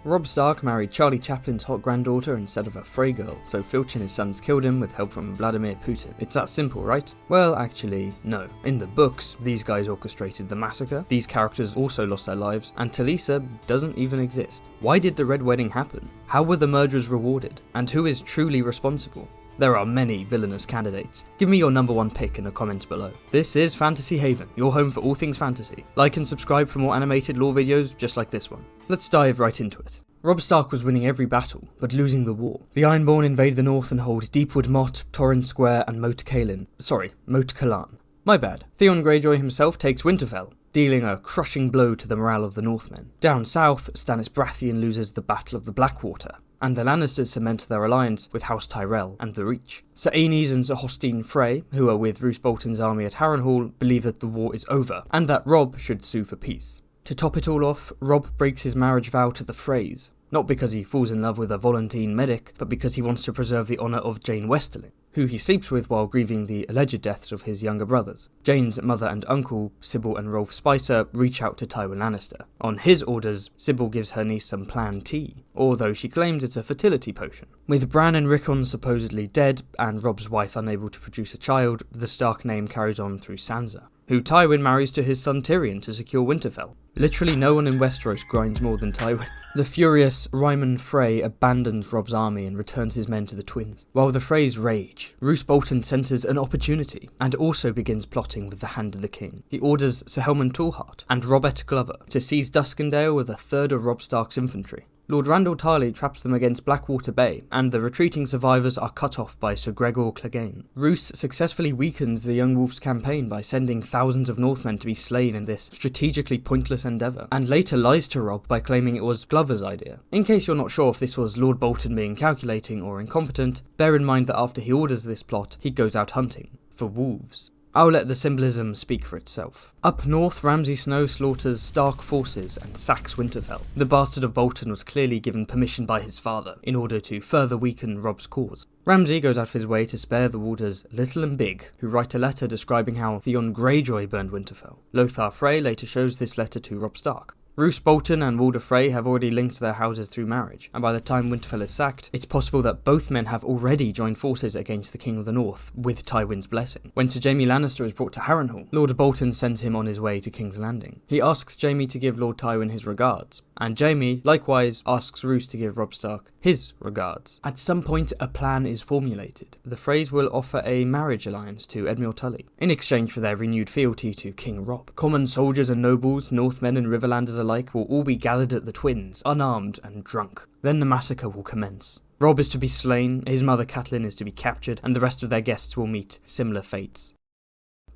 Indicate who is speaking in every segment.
Speaker 1: Robb Stark married Charlie Chaplin's hot granddaughter instead of a Frey girl, so Filch and his sons killed him with help from Vladimir Putin. It's that simple, right? Well, actually, no. In the books, these guys orchestrated the massacre, these characters also lost their lives, and Talisa doesn't even exist. Why did the Red Wedding happen? How were the murderers rewarded? And who is truly responsible? There are many villainous candidates. Give me your number one pick in the comments below. This is Fantasy Haven, your home for all things fantasy. Like and subscribe for more animated lore videos just like this one. Let's dive right into it. Robb Stark was winning every battle, but losing the war. The Ironborn invade the north and hold Deepwood Motte, Torrhen Square, and Moat Cailin. My bad. Theon Greyjoy himself takes Winterfell, dealing a crushing blow to the morale of the Northmen. Down south, Stannis Baratheon loses the Battle of the Blackwater, and the Lannisters cement their alliance with House Tyrell and the Reach. Sir Aenys and Sir Hostine Frey, who are with Roose Bolton's army at Harrenhal, believe that the war is over, and that Robb should sue for peace. To top it all off, Robb breaks his marriage vow to the Freys, not because he falls in love with a Volantene medic, but because he wants to preserve the honour of Jeyne Westerling, who he sleeps with while grieving the alleged deaths of his younger brothers. Jeyne's mother and uncle, Sybil and Rolf Spicer, reach out to Tywin Lannister. On his orders, Sybil gives her niece some Plan T, although she claims it's a fertility potion. With Bran and Rickon supposedly dead, and Robb's wife unable to produce a child, the Stark name carries on through Sansa, who Tywin marries to his son Tyrion to secure Winterfell. Literally no one in Westeros grinds more than Tywin. The furious Ryman Frey abandons Robb's army and returns his men to the Twins. While the Freys rage, Roose Bolton senses an opportunity, and also begins plotting with the Hand of the King. He orders Sir Helman Tallheart and Robert Glover to seize Duskendale with a third of Robb Stark's infantry. Lord Randall Tarly traps them against Blackwater Bay, and the retreating survivors are cut off by Sir Gregor Clegane. Roose successfully weakens the Young Wolf's campaign by sending thousands of Northmen to be slain in this strategically pointless endeavour, and later lies to Robb by claiming it was Glover's idea. In case you're not sure if this was Lord Bolton being calculating or incompetent, bear in mind that after he orders this plot, he goes out hunting for wolves. I'll let the symbolism speak for itself. Up north, Ramsay Snow slaughters Stark forces and sacks Winterfell. The bastard of Bolton was clearly given permission by his father in order to further weaken Robb's cause. Ramsay goes out of his way to spare the warders Little and Big, who write a letter describing how Theon Greyjoy burned Winterfell. Lothar Frey later shows this letter to Robb Stark. Roose Bolton and Walder Frey have already linked their houses through marriage, and by the time Winterfell is sacked, it's possible that both men have already joined forces against the King of the North, with Tywin's blessing. When Sir Jaime Lannister is brought to Harrenhal, Lord Bolton sends him on his way to King's Landing. He asks Jaime to give Lord Tywin his regards, and Jaime likewise asks Roose to give Robb Stark his regards. At some point, a plan is formulated. The Freys will offer a marriage alliance to Edmure Tully, in exchange for their renewed fealty to King Robb. Common soldiers and nobles, Northmen and Riverlanders alike will all be gathered at the Twins, unarmed and drunk. Then the massacre will commence. Robb is to be slain, his mother Catelyn is to be captured, and the rest of their guests will meet similar fates.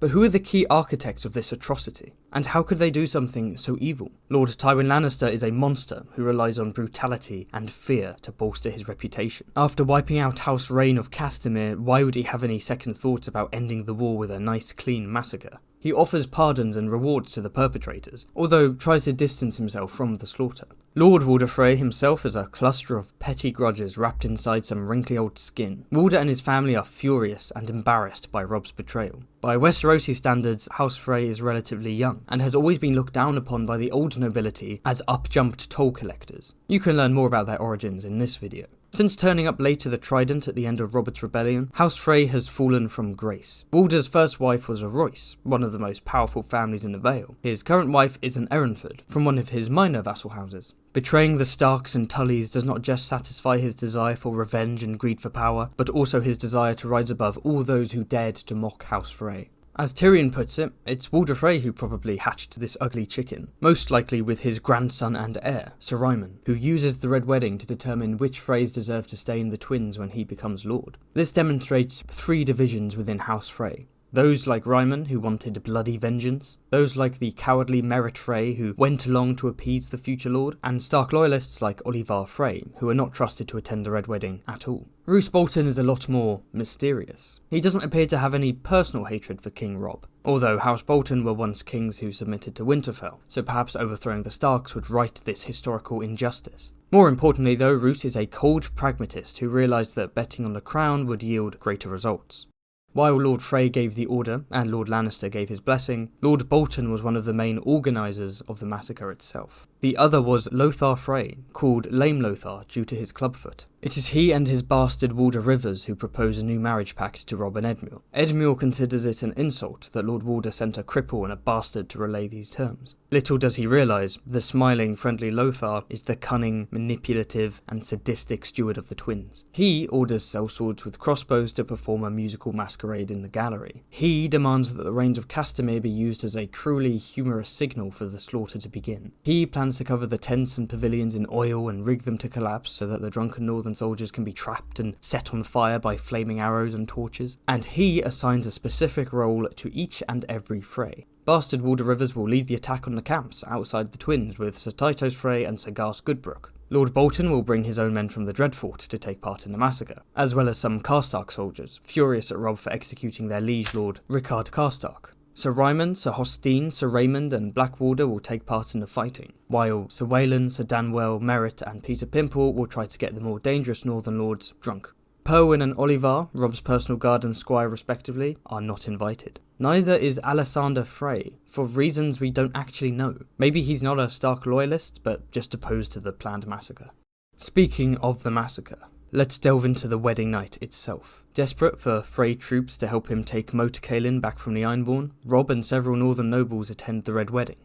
Speaker 1: But who are the key architects of this atrocity? And how could they do something so evil? Lord Tywin Lannister is a monster who relies on brutality and fear to bolster his reputation. After wiping out House Rains of Castamere, why would he have any second thoughts about ending the war with a nice clean massacre? He offers pardons and rewards to the perpetrators, although tries to distance himself from the slaughter. Lord Walder Frey himself is a cluster of petty grudges wrapped inside some wrinkly old skin. Walder and his family are furious and embarrassed by Robb's betrayal. By Westerosi standards, House Frey is relatively young, and has always been looked down upon by the old nobility as up-jumped toll collectors. You can learn more about their origins in this video. Since turning up late to the Trident at the end of Robert's rebellion, House Frey has fallen from grace. Walder's first wife was a Royce, one of the most powerful families in the Vale. His current wife is an Ehrenford, from one of his minor vassal houses. Betraying the Starks and Tullys does not just satisfy his desire for revenge and greed for power, but also his desire to rise above all those who dared to mock House Frey. As Tyrion puts it, it's Walder Frey who probably hatched this ugly chicken, most likely with his grandson and heir, Sir Ryman, who uses the Red Wedding to determine which Freys deserve to stay in the Twins when he becomes Lord. This demonstrates three divisions within House Frey. Those like Ryman, who wanted bloody vengeance, those like the cowardly Merryt Frey, who went along to appease the future lord, and Stark loyalists like Olyvar Frey, who are not trusted to attend the Red Wedding at all. Roose Bolton is a lot more mysterious. He doesn't appear to have any personal hatred for King Robb, although House Bolton were once kings who submitted to Winterfell, so perhaps overthrowing the Starks would right this historical injustice. More importantly though, Roose is a cold pragmatist who realised that betting on the crown would yield greater results. While Lord Frey gave the order, and Lord Lannister gave his blessing, Lord Bolton was one of the main organisers of the massacre itself. The other was Lothar Frey, called Lame Lothar due to his clubfoot. It is he and his bastard Walder Rivers who propose a new marriage pact to Robb and Edmure. Edmure considers it an insult that Lord Walder sent a cripple and a bastard to relay these terms. Little does he realise, the smiling, friendly Lothar is the cunning, manipulative, and sadistic steward of the twins. He orders sellswords with crossbows to perform a musical masquerade in the gallery. He demands that the Rains of Castamere be used as a cruelly humorous signal for the slaughter to begin. He plans to cover the tents and pavilions in oil and rig them to collapse so that the drunken northern soldiers can be trapped and set on fire by flaming arrows and torches. And he assigns a specific role to each and every Frey. Bastard Walder Rivers will lead the attack on the camps outside the twins with Sir Tytos Frey and Sir Garth Goodbrook. Lord Bolton will bring his own men from the Dreadfort to take part in the massacre, as well as some Karstark soldiers, furious at Robb for executing their liege lord, Rickard Karstark. Sir Ryman, Sir Hostine, Sir Raymond and Black Walder will take part in the fighting, while Sir Waylon, Sir Danwell, Merritt and Peter Pimple will try to get the more dangerous northern lords drunk. Perwyn and Olivar, Robb's personal guard and squire respectively, are not invited. Neither is Alessander Frey, for reasons we don't actually know. Maybe he's not a Stark loyalist, but just opposed to the planned massacre. Speaking of the massacre, let's delve into the wedding night itself. Desperate for Frey troops to help him take Moat Cailin back from the Ironborn, Robb and several northern nobles attend the Red Wedding.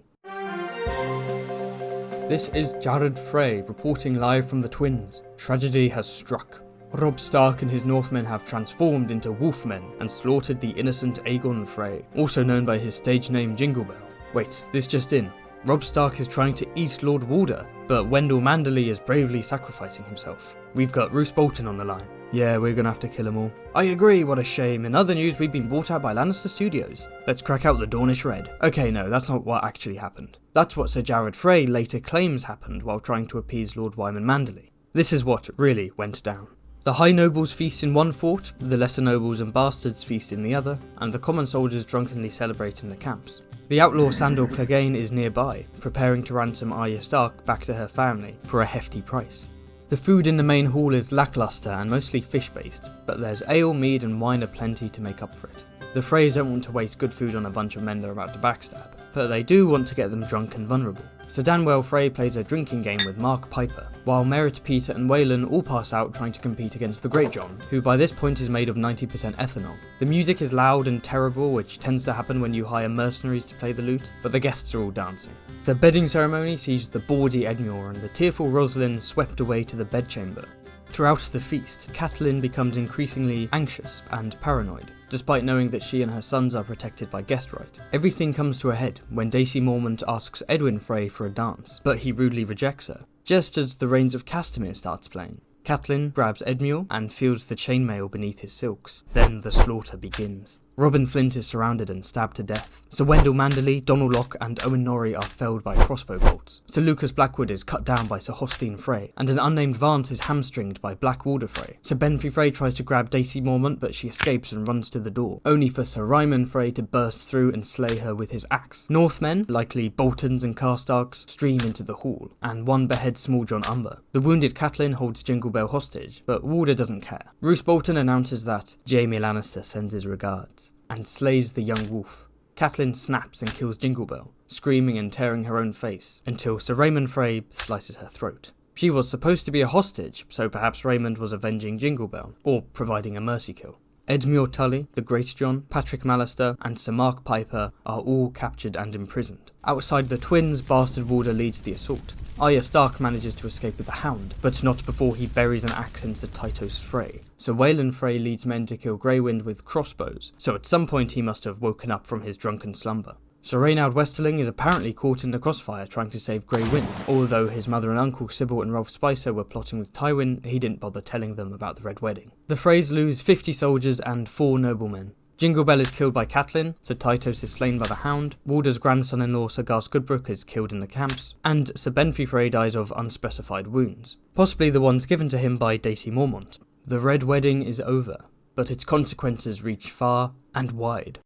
Speaker 1: This is Jared Frey reporting live from the Twins. Tragedy has struck. Robb Stark and his Northmen have transformed into wolfmen and slaughtered the innocent Aegon Frey, also known by his stage name Jingle Bell. Wait, this just in. Robb Stark is trying to eat Lord Walder, but Wendell Manderly is bravely sacrificing himself. We've got Roose Bolton on the line. Yeah, we're gonna have to kill them all. I agree, what a shame. In other news, we've been bought out by Lannister Studios. Let's crack out the Dornish Red. Okay, no, that's not what actually happened. That's what Sir Jared Frey later claims happened while trying to appease Lord Wyman Manderly. This is what really went down. The high nobles feast in one fort, the lesser nobles and bastards feast in the other, and the common soldiers drunkenly celebrate in the camps. The outlaw Sandor Clegane is nearby, preparing to ransom Arya Stark back to her family for a hefty price. The food in the main hall is lackluster and mostly fish-based, but there's ale, mead and wine aplenty to make up for it. The Freys don't want to waste good food on a bunch of men they're about to backstab, but they do want to get them drunk and vulnerable. Sir Danwell Frey plays a drinking game with Mark Piper, while Merritt, Peter and Waylon all pass out trying to compete against the Great John, who by this point is made of 90% ethanol. The music is loud and terrible, which tends to happen when you hire mercenaries to play the lute, but the guests are all dancing. The bedding ceremony sees the bawdy Edmure and the tearful Rosalind swept away to the bedchamber. Throughout the feast, Catelyn becomes increasingly anxious and paranoid, despite knowing that she and her sons are protected by guest right. Everything comes to a head when Daisy Mormont asks Edwin Frey for a dance, but he rudely rejects her, just as the Rains of Castamere starts playing. Catelyn grabs Edmure and feels the chainmail beneath his silks. Then the slaughter begins. Robin Flint is surrounded and stabbed to death. Sir Wendell Manderly, Donal Locke and Owen Norrie are felled by crossbow bolts. Sir Lucas Blackwood is cut down by Sir Hostine Frey, and an unnamed Vance is hamstringed by Black Walder Frey. Sir Benfrey Frey tries to grab Daisy Mormont, but she escapes and runs to the door, only for Sir Ryman Frey to burst through and slay her with his axe. Northmen, likely Boltons and Karstarks, stream into the hall, and one beheads Small John Umber. The wounded Catelyn holds Jingle Bell hostage, but Walder doesn't care. Roose Bolton announces that Jaime Lannister sends his regards, and slays the young wolf. Catelyn snaps and kills Jingle Bell, screaming and tearing her own face, until Sir Raymond Frey slices her throat. She was supposed to be a hostage, so perhaps Raymond was avenging Jingle Bell, or providing a mercy kill. Edmure Tully, the Great John, Patrick Mallister, and Sir Mark Piper are all captured and imprisoned. Outside the twins, Bastard Walder leads the assault. Arya Stark manages to escape with the Hound, but not before he buries an axe into Tytos Frey. Sir Waylon Frey leads men to kill Greywind with crossbows, so at some point he must have woken up from his drunken slumber. Sir Raynaud Westerling is apparently caught in the crossfire trying to save Grey Wind. Although his mother and uncle Sybil and Rolf Spicer were plotting with Tywin, he didn't bother telling them about the Red Wedding. The Freys lose 50 soldiers and 4 noblemen. Jingle Bell is killed by Catelyn, Sir Tytos is slain by the Hound, Walder's grandson-in-law Sir Garth Goodbrook is killed in the camps, and Sir Benfrey Frey dies of unspecified wounds, possibly the ones given to him by Daisy Mormont. The Red Wedding is over, but its consequences reach far and wide.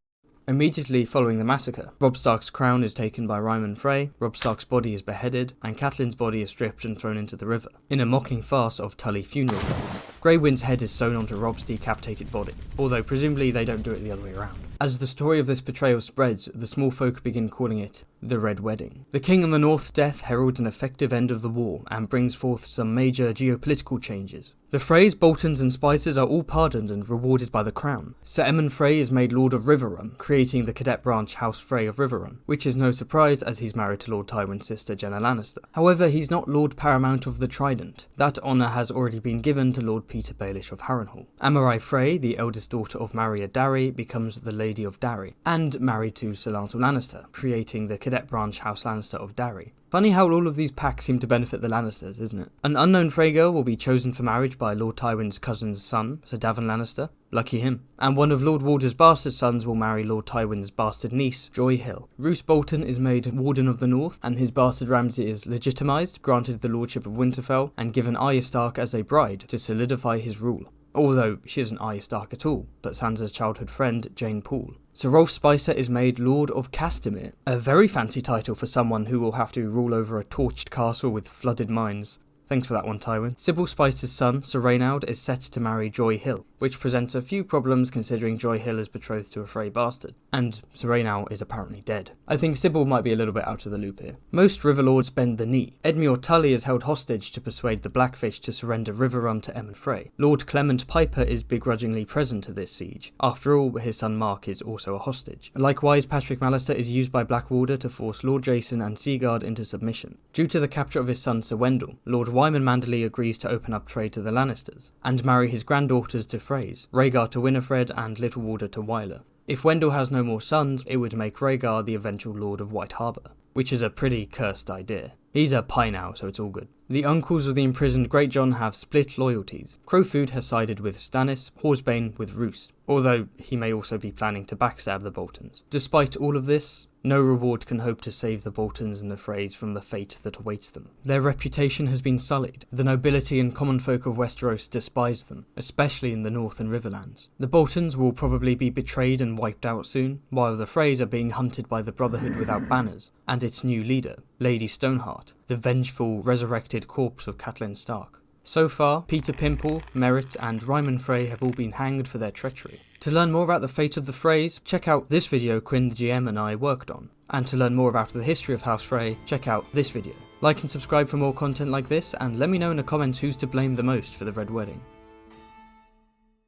Speaker 1: Immediately following the massacre, Robb Stark's crown is taken by Ryman Frey, Robb Stark's body is beheaded, and Catelyn's body is stripped and thrown into the river, in a mocking farce of Tully funeral plays. Grey Wind's head is sewn onto Robb's decapitated body, although presumably they don't do it the other way around. As the story of this betrayal spreads, the small folk begin calling it the Red Wedding. The King on the North's death heralds an effective end of the war and brings forth some major geopolitical changes. The Freys, Boltons and Spicers are all pardoned and rewarded by the crown. Sir Aemon Frey is made Lord of Riverrun, creating the cadet branch House Frey of Riverrun, which is no surprise as he's married to Lord Tywin's sister Jenna Lannister. However, he's not Lord Paramount of the Trident. That honour has already been given to Lord Peter Baelish of Harrenhal. Amari Frey, the eldest daughter of Marya Darry, becomes the Lady of Darry, and married to Sir Lancel Lannister, creating the cadet branch House Lannister of Darry. Funny how all of these packs seem to benefit the Lannisters, isn't it? An unknown Frey girl will be chosen for marriage by Lord Tywin's cousin's son, Sir Davon Lannister. Lucky him. And one of Lord Walder's bastard sons will marry Lord Tywin's bastard niece, Joy Hill. Roose Bolton is made Warden of the North, and his bastard Ramsay is legitimised, granted the lordship of Winterfell, and given Arya Stark as a bride to solidify his rule. Although she isn't Arya Stark at all, but Sansa's childhood friend, Jeyne Poole. Sir Rolf Spicer is made Lord of Castamere, a very fancy title for someone who will have to rule over a torched castle with flooded mines. Thanks for that one, Tywin. Sybil Spicer's son, Sir Raynaud, is set to marry Joy Hill, which presents a few problems considering Joy Hill is betrothed to a Frey bastard, and Sir Raynaud is apparently dead. I think Sybil might be a little bit out of the loop here. Most Riverlords bend the knee. Edmure Tully is held hostage to persuade the Blackfish to surrender Riverrun to Aemon Frey. Lord Clement Piper is begrudgingly present at this siege. After all, his son Mark is also a hostage. Likewise, Patrick Mallister is used by Blackwater to force Lord Jason and Seaguard into submission. Due to the capture of his son Sir Wendell, Lord Wyman Manderley agrees to open up trade to the Lannisters, and marry his granddaughters to Freys, Rhaegar to Winifred and Little Walder to Wyler. If Wendell has no more sons, it would make Rhaegar the eventual Lord of White Harbour, which is a pretty cursed idea. He's a pie now, so it's all good. The uncles of the imprisoned Greatjon have split loyalties. Crowfoot has sided with Stannis, Horsebane with Roose, although he may also be planning to backstab the Boltons. Despite all of this, no reward can hope to save the Boltons and the Freys from the fate that awaits them. Their reputation has been sullied. The nobility and common folk of Westeros despise them, especially in the North and Riverlands. The Boltons will probably be betrayed and wiped out soon, while the Freys are being hunted by the Brotherhood without banners, and its new leader, Lady Stoneheart, the vengeful, resurrected corpse of Catelyn Stark. So far, Peter Pimple, Merritt and Ryman Frey have all been hanged for their treachery. To learn more about the fate of the Freys, check out this video Quinn the GM and I worked on. And to learn more about the history of House Frey, check out this video. Like and subscribe for more content like this, and let me know in the comments who's to blame the most for the Red Wedding.